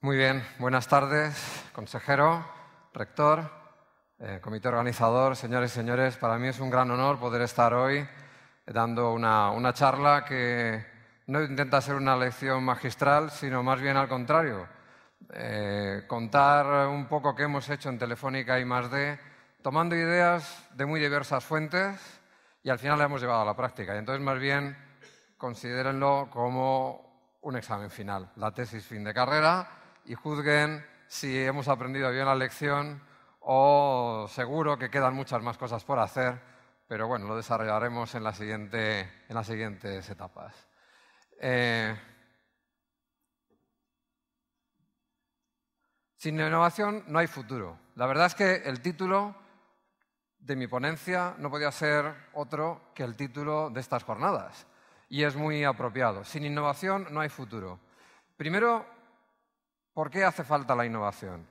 Muy bien, buenas tardes, consejero, rector, comité organizador, señores y señores. Para mí es un gran honor poder estar hoy dando una charla que no intenta ser una lección magistral, sino más bien al contrario. Contar un poco qué hemos hecho en Telefónica I+D, tomando ideas de muy diversas fuentes y al final la hemos llevado a la práctica. Y entonces, más bien, considérenlo como un examen final, la tesis fin de carrera, y juzguen si hemos aprendido bien la lección o seguro que quedan muchas más cosas por hacer, pero bueno, lo desarrollaremos en las siguientes etapas. Sin innovación no hay futuro. La verdad es que el título de mi ponencia no podía ser otro que el título de estas jornadas, y es muy apropiado. Sin innovación no hay futuro. Primero, ¿por qué hace falta la innovación?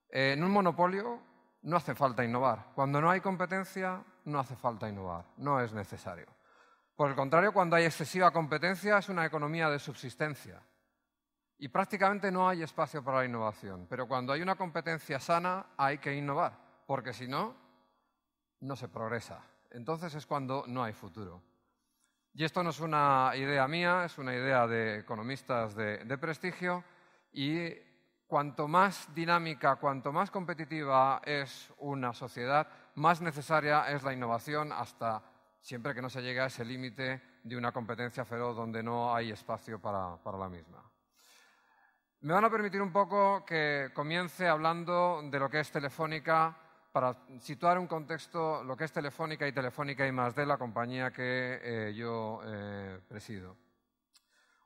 En un monopolio no hace falta innovar. Cuando no hay competencia, no hace falta innovar. No es necesario. Por el contrario, cuando hay excesiva competencia, es una economía de subsistencia. Y prácticamente no hay espacio para la innovación. Pero cuando hay una competencia sana, hay que innovar. Porque si no, no se progresa. Entonces es cuando no hay futuro. Y esto no es una idea mía, es una idea de economistas de prestigio. Y cuanto más dinámica, cuanto más competitiva es una sociedad, más necesaria es la innovación, hasta siempre que no se llegue a ese límite de una competencia feroz donde no hay espacio para la misma. Me van a permitir un poco que comience hablando de lo que es Telefónica, para situar un contexto lo que es Telefónica y Telefónica I+D, la compañía que yo presido.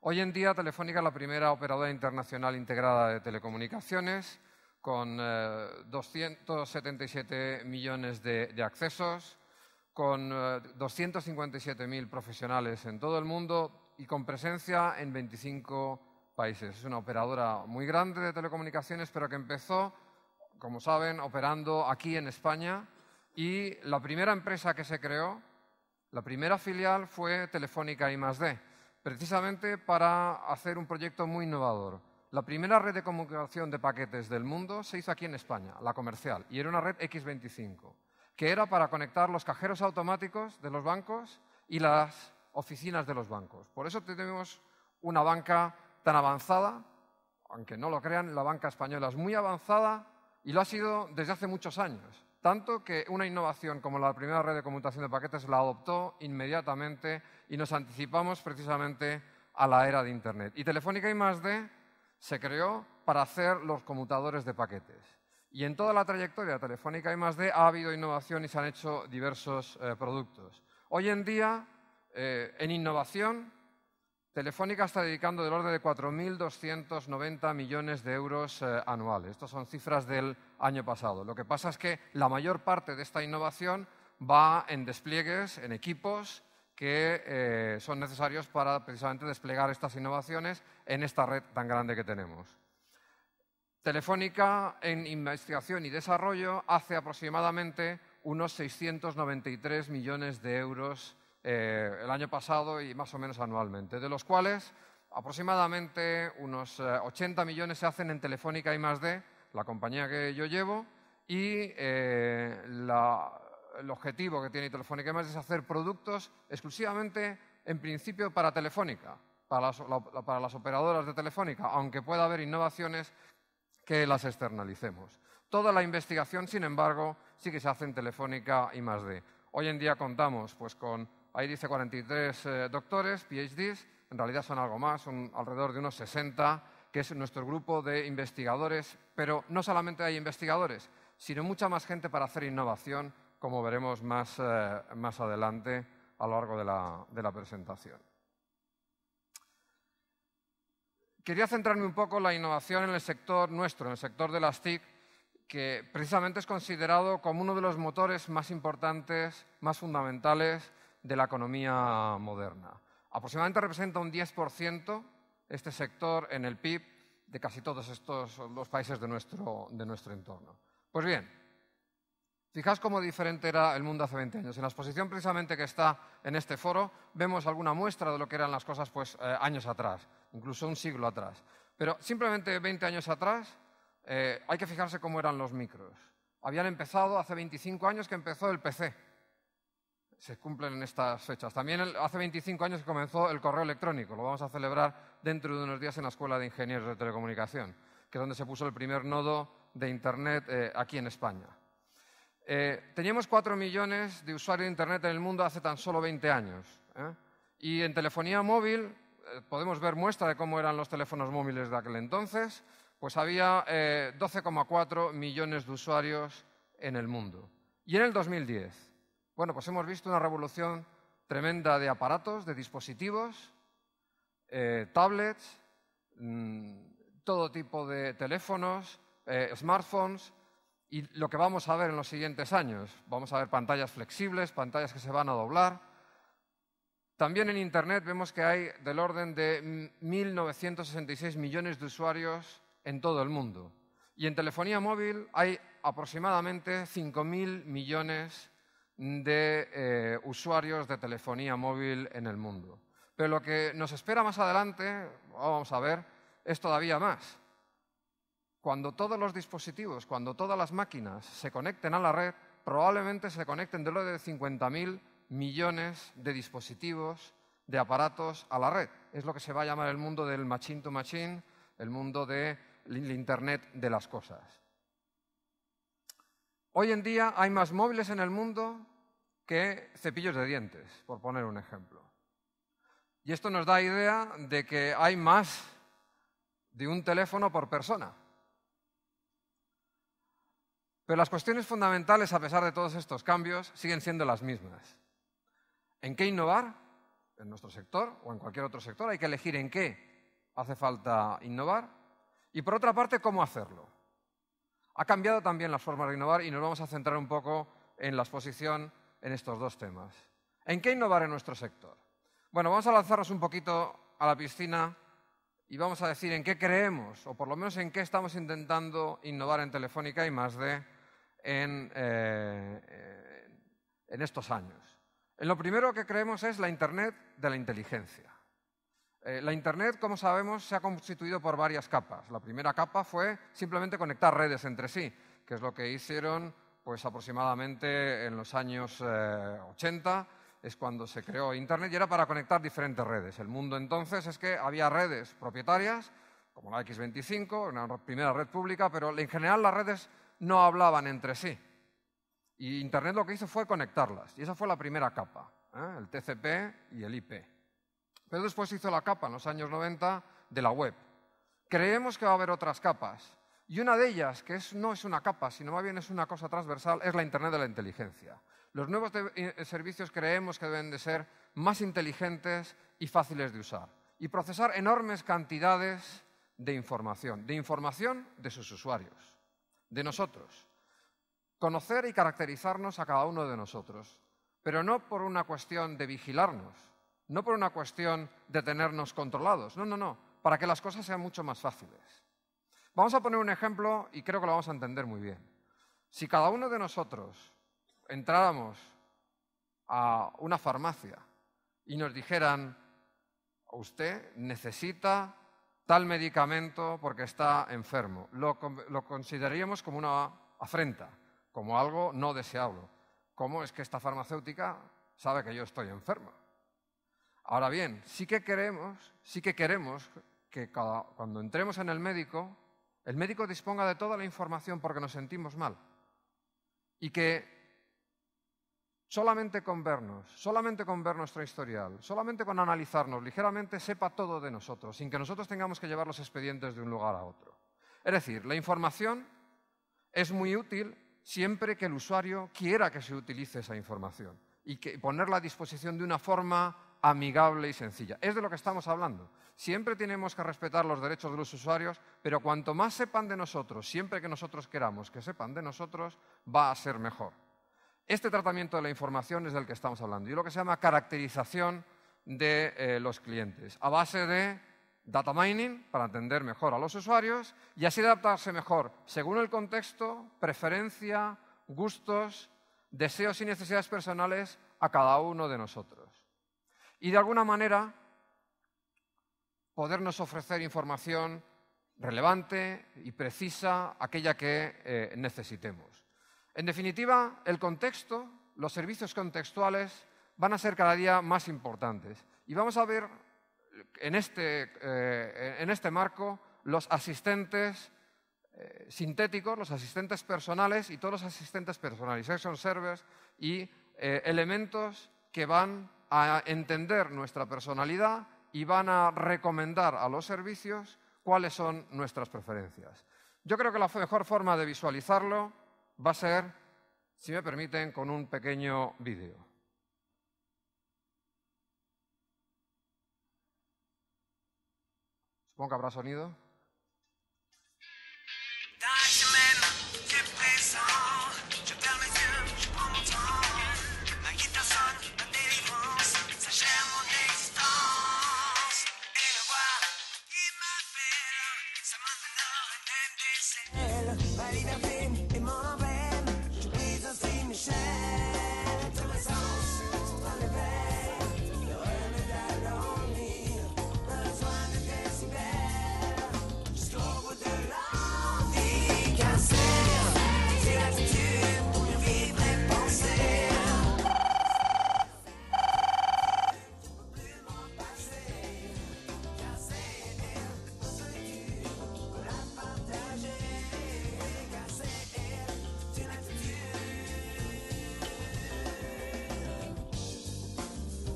Hoy en día Telefónica es la primera operadora internacional integrada de telecomunicaciones, con 277 millones de accesos, con 257.000 profesionales en todo el mundo y con presencia en 25 países. Es una operadora muy grande de telecomunicaciones, pero que empezó, como saben, operando aquí en España, y la primera empresa que se creó, la primera filial, fue Telefónica I+D, precisamente para hacer un proyecto muy innovador. La primera red de comunicación de paquetes del mundo se hizo aquí en España, la comercial, y era una red X25, que era para conectar los cajeros automáticos de los bancos y las oficinas de los bancos. Por eso tenemos una banca tan avanzada, aunque no lo crean, la banca española es muy avanzada y lo ha sido desde hace muchos años. Tanto que una innovación como la primera red de conmutación de paquetes la adoptó inmediatamente y nos anticipamos precisamente a la era de Internet. Y Telefónica I+D se creó para hacer los conmutadores de paquetes. Y en toda la trayectoria de Telefónica I+D ha habido innovación y se han hecho diversos productos. Hoy en día, en innovación, Telefónica está dedicando del orden de 4.290 millones de euros anuales. Estas son cifras del año pasado. Lo que pasa es que la mayor parte de esta innovación va en despliegues, en equipos que son necesarios para precisamente desplegar estas innovaciones en esta red tan grande que tenemos. Telefónica, en investigación y desarrollo, hace aproximadamente unos 693 millones de euros el año pasado y más o menos anualmente, de los cuales aproximadamente unos 80 millones se hacen en Telefónica I+D, la compañía que yo llevo, y el objetivo que tiene Telefónica I+D es hacer productos exclusivamente, en principio, para Telefónica, para las operadoras de Telefónica, aunque pueda haber innovaciones que las externalicemos. Toda la investigación, sin embargo, sí que se hace en Telefónica I+D. Hoy en día contamos pues, con, ahí dice 43 doctores, PhDs, en realidad son algo más, son alrededor de unos 60, que es nuestro grupo de investigadores, pero no solamente hay investigadores, sino mucha más gente para hacer innovación, como veremos más adelante a lo largo de la presentación. Quería centrarme un poco en la innovación en el sector nuestro, en el sector de las TIC, que precisamente es considerado como uno de los motores más importantes, más fundamentales de la economía moderna. Aproximadamente representa un 10% este sector en el PIB de casi todos los países de nuestro entorno. Pues bien, fijaos cómo diferente era el mundo hace 20 años. En la exposición precisamente que está en este foro vemos alguna muestra de lo que eran las cosas pues, años atrás, incluso un siglo atrás. Pero simplemente 20 años atrás hay que fijarse cómo eran los micros. Habían empezado hace 25 años que empezó el PC. Se cumplen en estas fechas. También hace 25 años que comenzó el correo electrónico. Lo vamos a celebrar dentro de unos días en la Escuela de Ingenieros de Telecomunicación, que es donde se puso el primer nodo de Internet aquí en España. Teníamos 4 millones de usuarios de Internet en el mundo hace tan solo 20 años. Y en telefonía móvil, podemos ver muestra de cómo eran los teléfonos móviles de aquel entonces, pues había 12,4 millones de usuarios en el mundo. Y en el 2010, bueno, pues hemos visto una revolución tremenda de aparatos, de dispositivos, tablets, todo tipo de teléfonos, smartphones, y lo que vamos a ver en los siguientes años. Vamos a ver pantallas flexibles, pantallas que se van a doblar. También en Internet vemos que hay del orden de 1.966 millones de usuarios en todo el mundo. Y en telefonía móvil hay aproximadamente 5.000 millones de usuarios de telefonía móvil en el mundo. Pero lo que nos espera más adelante, vamos a ver, es todavía más. Cuando todos los dispositivos, cuando todas las máquinas se conecten a la red, probablemente se conecten del orden de 50.000 millones de dispositivos, de aparatos a la red. Es lo que se va a llamar el mundo del machine to machine, el mundo del Internet de las cosas. Hoy en día hay más móviles en el mundo que cepillos de dientes, por poner un ejemplo. Y esto nos da idea de que hay más de un teléfono por persona. Pero las cuestiones fundamentales, a pesar de todos estos cambios, siguen siendo las mismas. ¿En qué innovar? En nuestro sector o en cualquier otro sector. Hay que elegir en qué hace falta innovar. Y por otra parte, ¿cómo hacerlo? Ha cambiado también las formas de innovar y nos vamos a centrar un poco en la exposición en estos dos temas. ¿En qué innovar en nuestro sector? Bueno, vamos a lanzarnos un poquito a la piscina y vamos a decir en qué creemos, o por lo menos en qué estamos intentando innovar en Telefónica y +D en estos años. En lo primero que creemos es la Internet de la inteligencia. La Internet, como sabemos, se ha constituido por varias capas. La primera capa fue simplemente conectar redes entre sí, que es lo que hicieron pues, aproximadamente en los años 80, es cuando se creó Internet y era para conectar diferentes redes. El mundo entonces es que había redes propietarias, como la X25, una primera red pública, pero en general las redes no hablaban entre sí. Y Internet lo que hizo fue conectarlas, y esa fue la primera capa, el TCP y el IP. Pero después hizo la capa, en los años 90, de la web. Creemos que va a haber otras capas, y una de ellas, que no es una capa, sino más bien es una cosa transversal, es la Internet de la inteligencia. Los nuevos servicios creemos que deben de ser más inteligentes y fáciles de usar, y procesar enormes cantidades de información de sus usuarios, de nosotros. Conocer y caracterizarnos a cada uno de nosotros, pero no por una cuestión de vigilarnos, no por una cuestión de tenernos controlados, no, para que las cosas sean mucho más fáciles. Vamos a poner un ejemplo y creo que lo vamos a entender muy bien. Si cada uno de nosotros entráramos a una farmacia y nos dijeran, usted necesita tal medicamento porque está enfermo, lo consideraríamos como una afrenta, como algo no deseable. ¿Cómo es que esta farmacéutica sabe que yo estoy enfermo? Ahora bien, sí que queremos que cuando entremos en el médico disponga de toda la información porque nos sentimos mal. Y que solamente con vernos, solamente con ver nuestro historial, solamente con analizarnos ligeramente, sepa todo de nosotros, sin que nosotros tengamos que llevar los expedientes de un lugar a otro. Es decir, la información es muy útil siempre que el usuario quiera que se utilice esa información y ponerla a disposición de una forma amigable y sencilla. Es de lo que estamos hablando. Siempre tenemos que respetar los derechos de los usuarios, pero cuanto más sepan de nosotros, siempre que nosotros queramos que sepan de nosotros, va a ser mejor. Este tratamiento de la información es del que estamos hablando y lo que se llama caracterización de los clientes, a base de data mining para entender mejor a los usuarios y así adaptarse mejor según el contexto, preferencia, gustos, deseos y necesidades personales a cada uno de nosotros. Y de alguna manera podernos ofrecer información relevante y precisa aquella que necesitemos. En definitiva, el contexto, los servicios contextuales van a ser cada día más importantes. Y vamos a ver en este marco los asistentes sintéticos, los asistentes personales y todos los asistentes personalization servers y elementos que van a entender nuestra personalidad y van a recomendar a los servicios cuáles son nuestras preferencias. Yo creo que la mejor forma de visualizarlo va a ser, si me permiten, con un pequeño vídeo. Supongo que habrá sonido.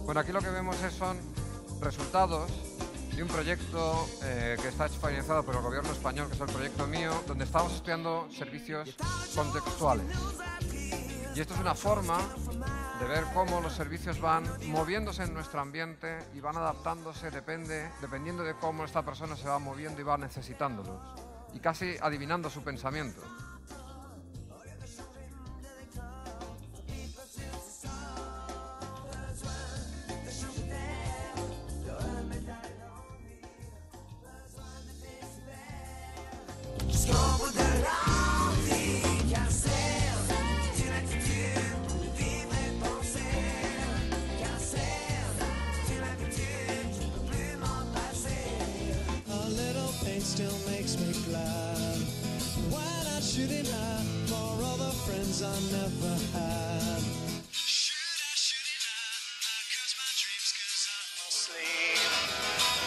Bueno, aquí lo que vemos son resultados de un proyecto que está financiado por el gobierno español, que es el proyecto mío, donde estamos estudiando servicios contextuales. Y esto es una forma de ver cómo los servicios van moviéndose en nuestro ambiente y van adaptándose dependiendo de cómo esta persona se va moviendo y va necesitándolos. Y casi adivinando su pensamiento. Still makes me glad. Why not shooting high for all the friends I never had? Should I shoot it high? Cause my dreams, cause I won't sleep.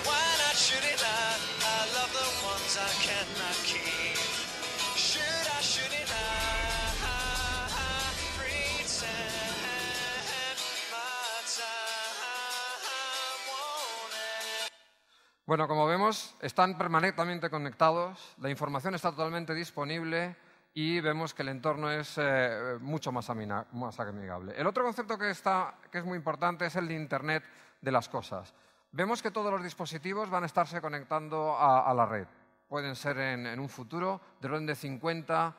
Why not shoot it high? I love the ones I cannot keep. Should I shoot it high? Pretend my time won't end. Bueno, como vemos, están permanentemente conectados, la información está totalmente disponible y vemos que el entorno es mucho más amigable. El otro concepto que es muy importante es el de Internet de las cosas. Vemos que todos los dispositivos van a estarse conectando a la red. Pueden ser en un futuro del orden de 50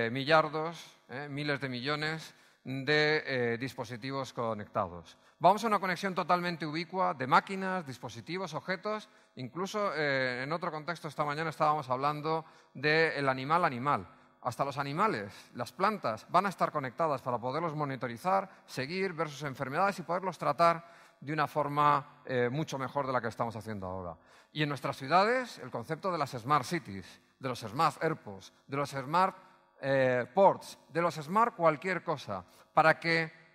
millardos, miles de millones de dispositivos conectados. Vamos a una conexión totalmente ubicua de máquinas, dispositivos, objetos. Incluso en otro contexto esta mañana estábamos hablando del animal. Hasta los animales, las plantas, van a estar conectadas para poderlos monitorizar, seguir, ver sus enfermedades y poderlos tratar de una forma mucho mejor de la que estamos haciendo ahora. Y en nuestras ciudades, el concepto de las Smart Cities, de los Smart Airports, de los Smart Ports, de los Smart cualquier cosa, para que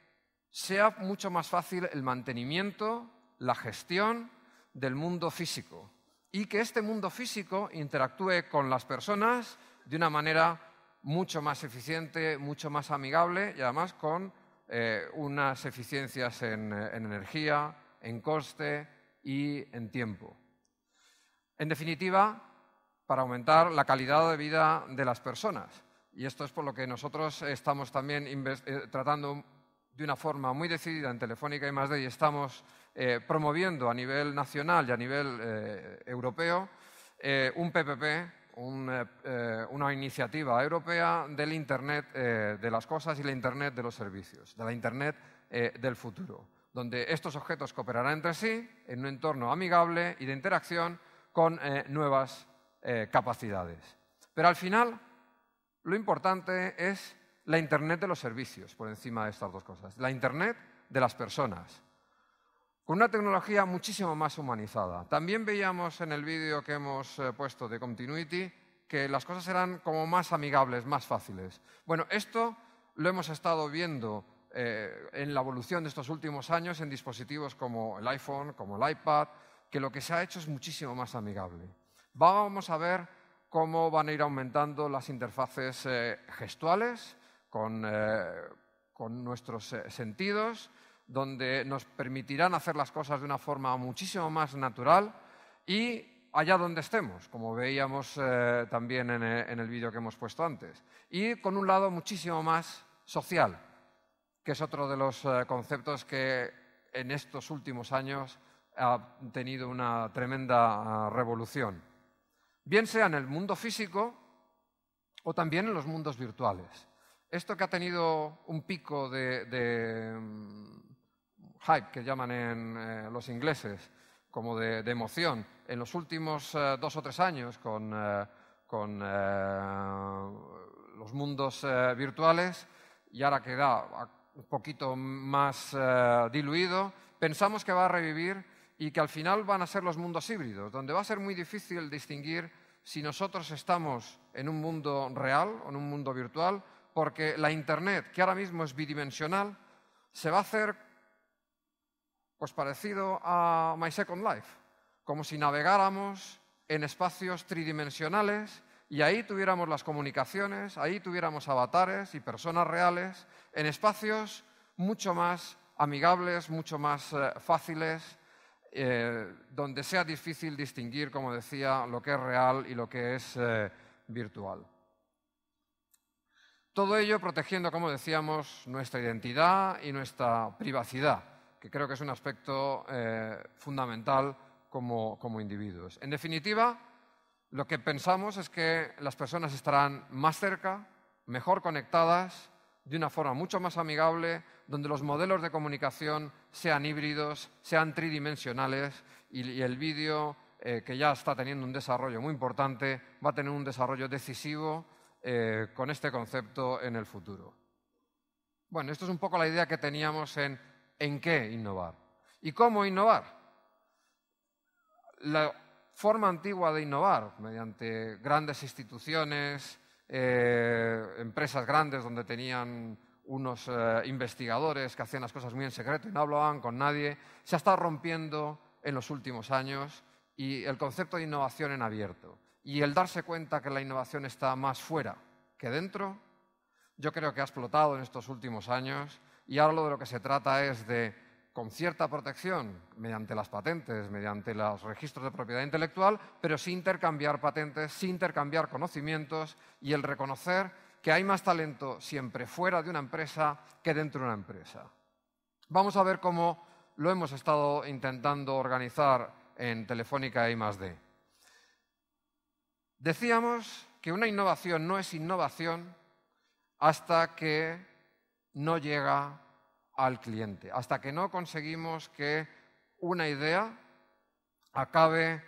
sea mucho más fácil el mantenimiento, la gestión del mundo físico y que este mundo físico interactúe con las personas de una manera mucho más eficiente, mucho más amigable y además con unas eficiencias en energía, en coste y en tiempo. En definitiva, para aumentar la calidad de vida de las personas. Y esto es por lo que nosotros estamos también tratando de una forma muy decidida en Telefónica I+D y estamos promoviendo a nivel nacional y a nivel europeo un PPP, una iniciativa europea del Internet de las cosas y la Internet de los servicios, de la Internet del futuro, donde estos objetos cooperarán entre sí en un entorno amigable y de interacción con nuevas capacidades. Pero al final, lo importante es la Internet de los servicios, por encima de estas dos cosas. La Internet de las personas. con una tecnología muchísimo más humanizada. También veíamos en el vídeo que hemos puesto de Continuity que las cosas eran como más amigables, más fáciles. Bueno, esto lo hemos estado viendo en la evolución de estos últimos años en dispositivos como el iPhone, como el iPad, que lo que se ha hecho es muchísimo más amigable. Vamos a ver cómo van a ir aumentando las interfaces gestuales con nuestros sentidos, donde nos permitirán hacer las cosas de una forma muchísimo más natural y allá donde estemos, como veíamos también en el vídeo que hemos puesto antes. Y con un lado muchísimo más social, que es otro de los conceptos que en estos últimos años ha tenido una tremenda revolución. Bien sea en el mundo físico o también en los mundos virtuales. Esto que ha tenido un pico de hype, que llaman los ingleses, como de emoción, en los últimos 2 o 3 años con los mundos virtuales, y ahora queda un poquito más diluido, pensamos que va a revivir y que al final van a ser los mundos híbridos, donde va a ser muy difícil distinguir si nosotros estamos en un mundo real o en un mundo virtual, porque la Internet, que ahora mismo es bidimensional, se va a hacer pues parecido a My Second Life, como si navegáramos en espacios tridimensionales y ahí tuviéramos las comunicaciones, ahí tuviéramos avatares y personas reales en espacios mucho más amigables, mucho más fáciles, donde sea difícil distinguir, como decía, lo que es real y lo que es virtual. Todo ello protegiendo, como decíamos, nuestra identidad y nuestra privacidad, que creo que es un aspecto fundamental como individuos. En definitiva, lo que pensamos es que las personas estarán más cerca, mejor conectadas, de una forma mucho más amigable, donde los modelos de comunicación sean híbridos, sean tridimensionales y el vídeo, que ya está teniendo un desarrollo muy importante, va a tener un desarrollo decisivo con este concepto en el futuro. Bueno, esto es un poco la idea que teníamos en qué innovar. ¿Y cómo innovar? La forma antigua de innovar, mediante grandes instituciones, empresas grandes donde tenían unos investigadores que hacían las cosas muy en secreto y no hablaban con nadie, se ha estado rompiendo en los últimos años, y el concepto de innovación en abierto y el darse cuenta que la innovación está más fuera que dentro, yo creo que ha explotado en estos últimos años, y ahora de lo que se trata es de, con cierta protección, mediante las patentes, mediante los registros de propiedad intelectual, pero sin intercambiar patentes, sin intercambiar conocimientos, y el reconocer que hay más talento siempre fuera de una empresa que dentro de una empresa. Vamos a ver cómo lo hemos estado intentando organizar en Telefónica I+D. Decíamos que una innovación no es innovación hasta que no llega al cliente, hasta que no conseguimos que una idea acabe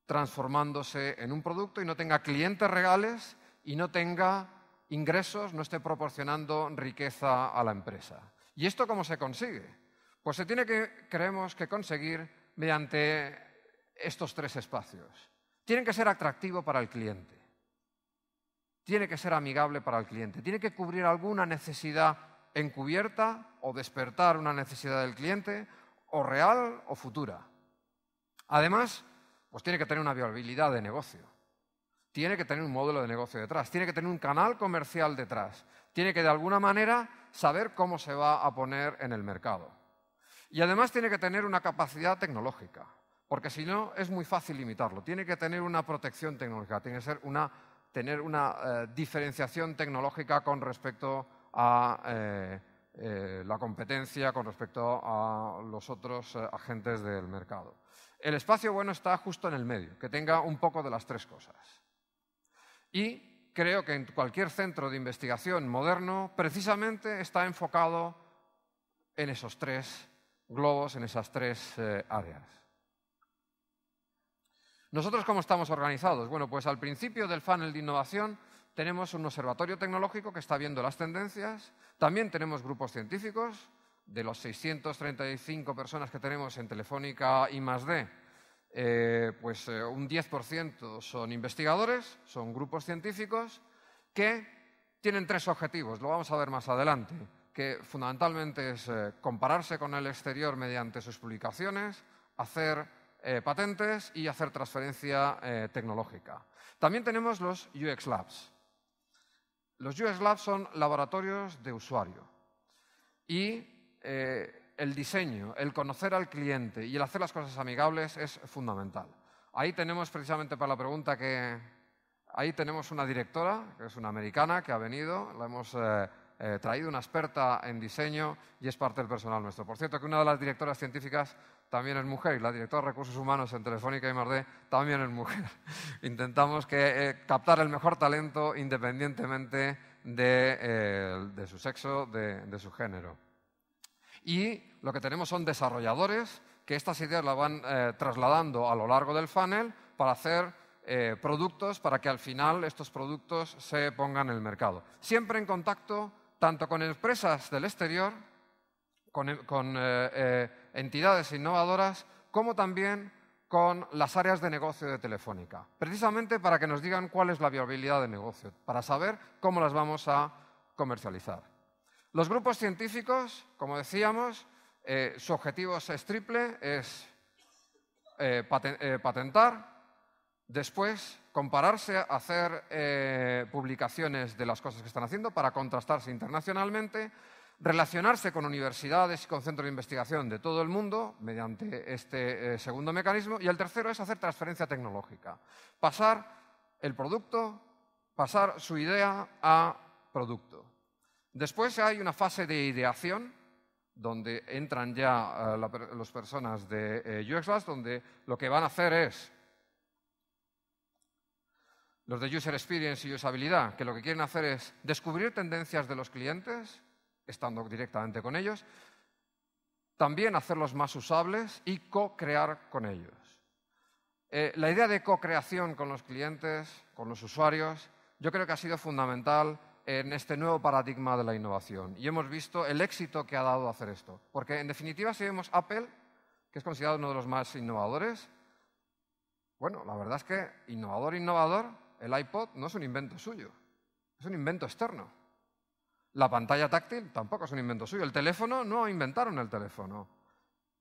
transformándose en un producto y no tenga clientes reales y no tenga ingresos, no esté proporcionando riqueza a la empresa. ¿Y esto cómo se consigue? Pues se tiene creemos que conseguir mediante estos 3 espacios. Tienen que ser atractivo para el cliente, tiene que ser amigable para el cliente, tiene que cubrir alguna necesidad encubierta o despertar una necesidad del cliente, o real o futura. Además, pues tiene que tener una viabilidad de negocio, tiene que tener un modelo de negocio detrás, tiene que tener un canal comercial detrás, tiene que de alguna manera saber cómo se va a poner en el mercado. Y además tiene que tener una capacidad tecnológica, porque si no es muy fácil limitarlo. Tiene que tener una protección tecnológica, tiene que tener una diferenciación tecnológica con respecto a la competencia, con respecto a los otros agentes del mercado. El espacio bueno está justo en el medio, que tenga un poco de las 3 cosas. Y creo que en cualquier centro de investigación moderno precisamente está enfocado en esos 3 globos, en esas 3 áreas. ¿Nosotros cómo estamos organizados? Bueno, pues al principio del funnel de innovación tenemos un observatorio tecnológico que está viendo las tendencias, también tenemos grupos científicos De los 635 personas que tenemos en Telefónica I+D, un 10% son investigadores, son grupos científicos que tienen 3 objetivos, lo vamos a ver más adelante, que fundamentalmente es compararse con el exterior mediante sus publicaciones, hacer patentes y hacer transferencia tecnológica. También tenemos los UX Labs. Los UX Labs son laboratorios de usuario y el diseño, el conocer al cliente y el hacer las cosas amigables es fundamental. Ahí tenemos precisamente para la pregunta ahí tenemos una directora, que es una americana, que ha venido, la hemos traído, una experta en diseño y es parte del personal nuestro. Por cierto, que una de las directoras científicas también es mujer y la directora de Recursos Humanos en Telefónica I+D también es mujer. Intentamos captar el mejor talento independientemente de su sexo, de su género. Y lo que tenemos son desarrolladores que estas ideas las van trasladando a lo largo del funnel para hacer productos, para que al final estos productos se pongan en el mercado. Siempre en contacto tanto con empresas del exterior, con entidades innovadoras, como también con las áreas de negocio de Telefónica, precisamente para que nos digan cuál es la viabilidad de negocio, para saber cómo las vamos a comercializar. Los grupos científicos, como decíamos, su objetivo es triple, es patentar, después compararse, hacer publicaciones de las cosas que están haciendo para contrastarse internacionalmente, relacionarse con universidades y con centros de investigación de todo el mundo mediante este segundo mecanismo, y el tercero es hacer transferencia tecnológica, pasar el producto, pasar su idea a producto. Después hay una fase de ideación, donde entran ya las personas de UX Labs, donde lo que van a hacer es los de User Experience y usabilidad, que lo que quieren hacer es descubrir tendencias de los clientes, estando directamente con ellos, también hacerlos más usables y co-crear con ellos. La idea de co-creación con los clientes, con los usuarios, yo creo que ha sido fundamental en este nuevo paradigma de la innovación. Y hemos visto el éxito que ha dado hacer esto. Porque, en definitiva, si vemos Apple, que es considerado uno de los más innovadores, bueno, la verdad es que innovador, el iPod no es un invento suyo, es un invento externo. La pantalla táctil tampoco es un invento suyo. El teléfono, no inventaron el teléfono.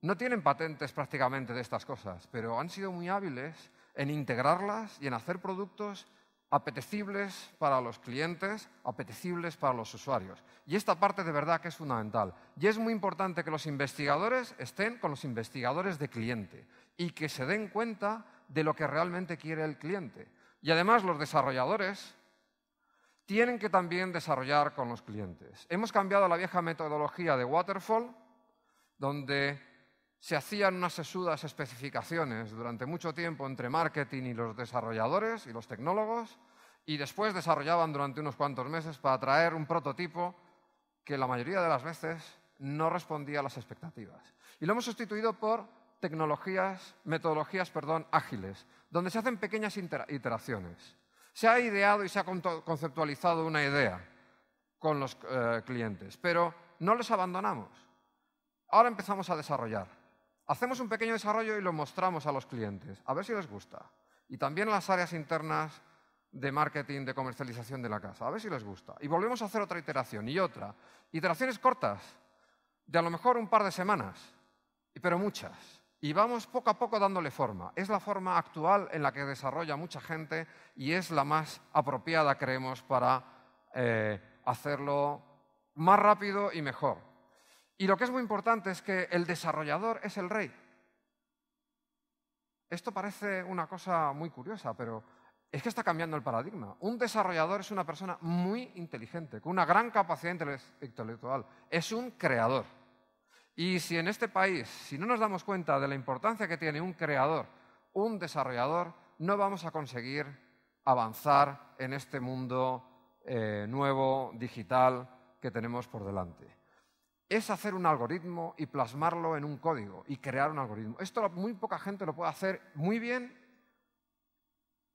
No tienen patentes prácticamente de estas cosas, pero han sido muy hábiles en integrarlas y en hacer productos apetecibles para los clientes, apetecibles para los usuarios. Y esta parte de verdad que es fundamental. Y es muy importante que los investigadores estén con los investigadores de cliente y que se den cuenta de lo que realmente quiere el cliente. Y además los desarrolladores tienen que también desarrollar con los clientes. Hemos cambiado la vieja metodología de Waterfall, donde se hacían unas sesudas especificaciones durante mucho tiempo entre marketing y los desarrolladores y los tecnólogos, y después desarrollaban durante unos cuantos meses para traer un prototipo que la mayoría de las veces no respondía a las expectativas. Y lo hemos sustituido por metodologías ágiles, donde se hacen pequeñas iteraciones. Se ha ideado y se ha conceptualizado una idea con los clientes, pero no les abandonamos. Ahora empezamos a desarrollar. Hacemos un pequeño desarrollo y lo mostramos a los clientes, a ver si les gusta. Y también a las áreas internas de marketing, de comercialización de la casa, a ver si les gusta. Y volvemos a hacer otra iteración y otra. Iteraciones cortas, de a lo mejor un par de semanas, pero muchas. Y vamos poco a poco dándole forma. Es la forma actual en la que desarrolla mucha gente y es la más apropiada, creemos, para hacerlo más rápido y mejor. Y lo que es muy importante es que el desarrollador es el rey. Esto parece una cosa muy curiosa, pero es que está cambiando el paradigma. Un desarrollador es una persona muy inteligente, con una gran capacidad intelectual. Es un creador. Y si en este país, si no nos damos cuenta de la importancia que tiene un creador, un desarrollador, no vamos a conseguir avanzar en este mundo nuevo, digital, que tenemos por delante. Es hacer un algoritmo y plasmarlo en un código y crear un algoritmo. Esto muy poca gente lo puede hacer muy bien,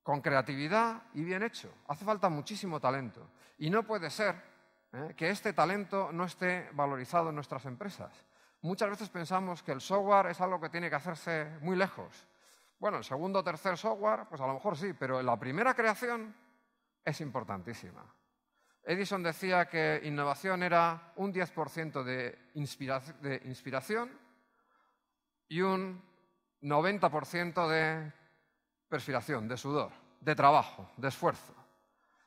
con creatividad y bien hecho. Hace falta muchísimo talento. Y no puede ser que este talento no esté valorizado en nuestras empresas. Muchas veces pensamos que el software es algo que tiene que hacerse muy lejos. Bueno, el segundo o tercer software, pues a lo mejor sí, pero la primera creación es importantísima. Edison decía que innovación era un 10% de inspiración y un 90% de perspiración, de sudor, de trabajo, de esfuerzo.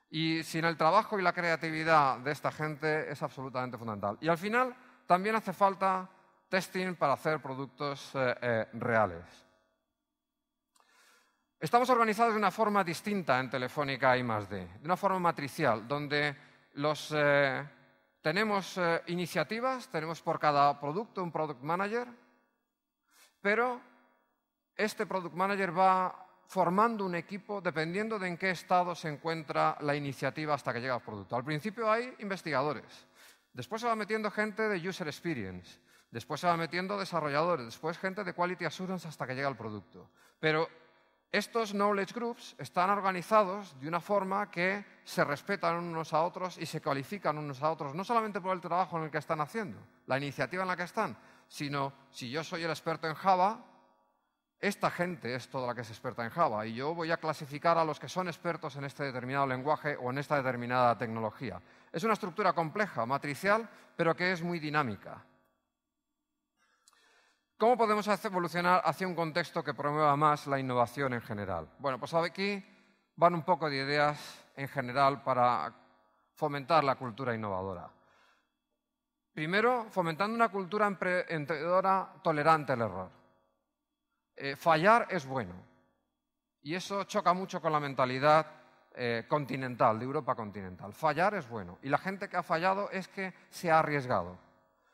Y sin el trabajo y la creatividad de esta gente es absolutamente fundamental. Y al final también hace falta testing para hacer productos reales. Estamos organizados de una forma distinta en Telefónica I+D, de una forma matricial, donde tenemos iniciativas, tenemos por cada producto un product manager, pero este product manager va formando un equipo dependiendo de en qué estado se encuentra la iniciativa hasta que llega al producto. Al principio hay investigadores, después se va metiendo gente de user experience, después se va metiendo desarrolladores, después gente de quality assurance hasta que llega al producto. Pero estos knowledge groups están organizados de una forma que se respetan unos a otros y se cualifican unos a otros, no solamente por el trabajo en el que están haciendo, la iniciativa en la que están, sino si yo soy el experto en Java, esta gente es toda la que es experta en Java y yo voy a clasificar a los que son expertos en este determinado lenguaje o en esta determinada tecnología. Es una estructura compleja, matricial, pero que es muy dinámica. ¿Cómo podemos evolucionar hacia un contexto que promueva más la innovación en general? Bueno, pues aquí van un poco de ideas en general para fomentar la cultura innovadora. Primero, fomentando una cultura emprendedora tolerante al error. Fallar es bueno y eso choca mucho con la mentalidad continental, de Europa continental. Fallar es bueno y la gente que ha fallado es que se ha arriesgado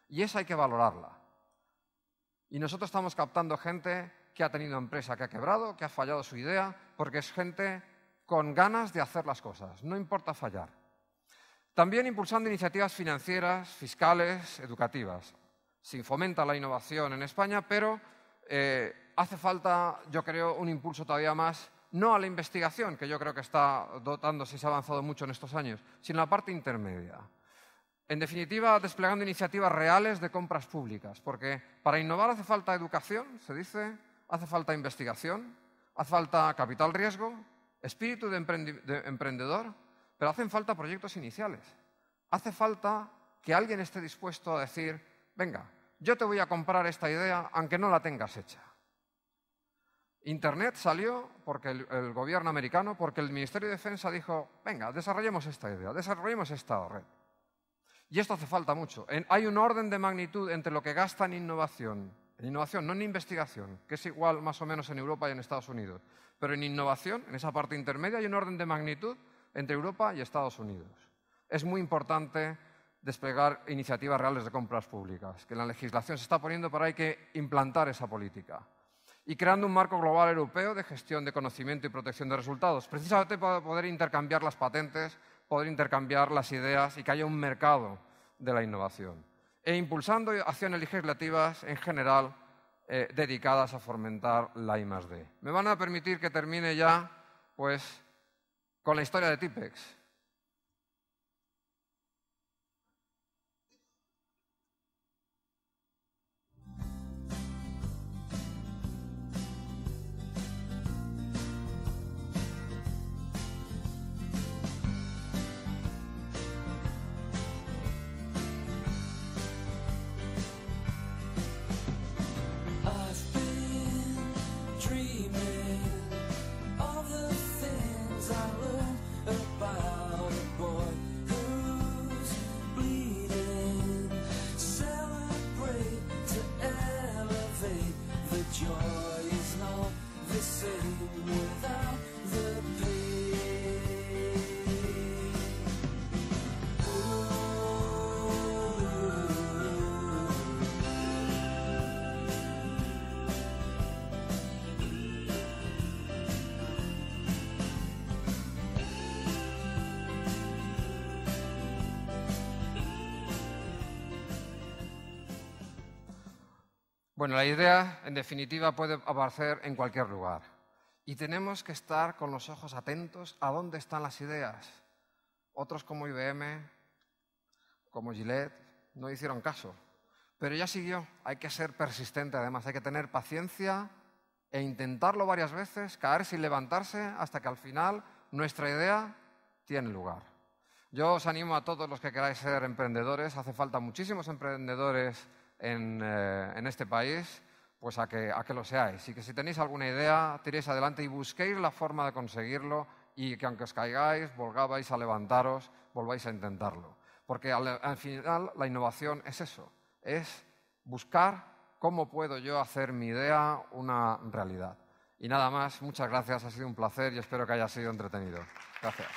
y esa hay que valorarla. Y nosotros estamos captando gente que ha tenido empresa que ha quebrado, que ha fallado su idea, porque es gente con ganas de hacer las cosas, no importa fallar. También impulsando iniciativas financieras, fiscales, educativas. Se fomenta la innovación en España, pero hace falta, yo creo, un impulso todavía más, no a la investigación, que yo creo que está dotándose y se ha avanzado mucho en estos años, sino a la parte intermedia. En definitiva, desplegando iniciativas reales de compras públicas, porque para innovar hace falta educación, se dice, hace falta investigación, hace falta capital riesgo, espíritu de emprendedor, pero hacen falta proyectos iniciales. Hace falta que alguien esté dispuesto a decir, venga, yo te voy a comprar esta idea aunque no la tengas hecha. Internet salió porque el gobierno americano, porque el Ministerio de Defensa dijo, venga, desarrollemos esta idea, desarrollemos esta red. Y esto hace falta mucho. Hay un orden de magnitud entre lo que gasta en innovación, no en investigación, que es igual más o menos en Europa y en Estados Unidos, pero en innovación, en esa parte intermedia, hay un orden de magnitud entre Europa y Estados Unidos. Es muy importante desplegar iniciativas reales de compras públicas, que la legislación se está poniendo, pero hay que implantar esa política. Y creando un marco global europeo de gestión de conocimiento y protección de resultados, precisamente para poder intercambiar las patentes, poder intercambiar las ideas y que haya un mercado de la innovación. E impulsando acciones legislativas en general dedicadas a fomentar la I+D. Me van a permitir que termine ya pues, con la historia de Tipex. Bueno, la idea, en definitiva, puede aparecer en cualquier lugar. Y tenemos que estar con los ojos atentos a dónde están las ideas. Otros como IBM como Gillette, no hicieron caso. Pero ya siguió. Hay que ser persistente, además. Hay que tener paciencia e intentarlo varias veces, caerse y levantarse hasta que al final nuestra idea tiene lugar. Yo os animo a todos los que queráis ser emprendedores. Hace falta muchísimos emprendedores en este país, pues a que lo seáis. Y que si tenéis alguna idea, tiréis adelante y busquéis la forma de conseguirlo y que aunque os caigáis, volváis a levantaros, volváis a intentarlo. Porque al final la innovación es eso, es buscar cómo puedo yo hacer mi idea una realidad. Y nada más, muchas gracias, ha sido un placer y espero que haya sido entretenido. Gracias.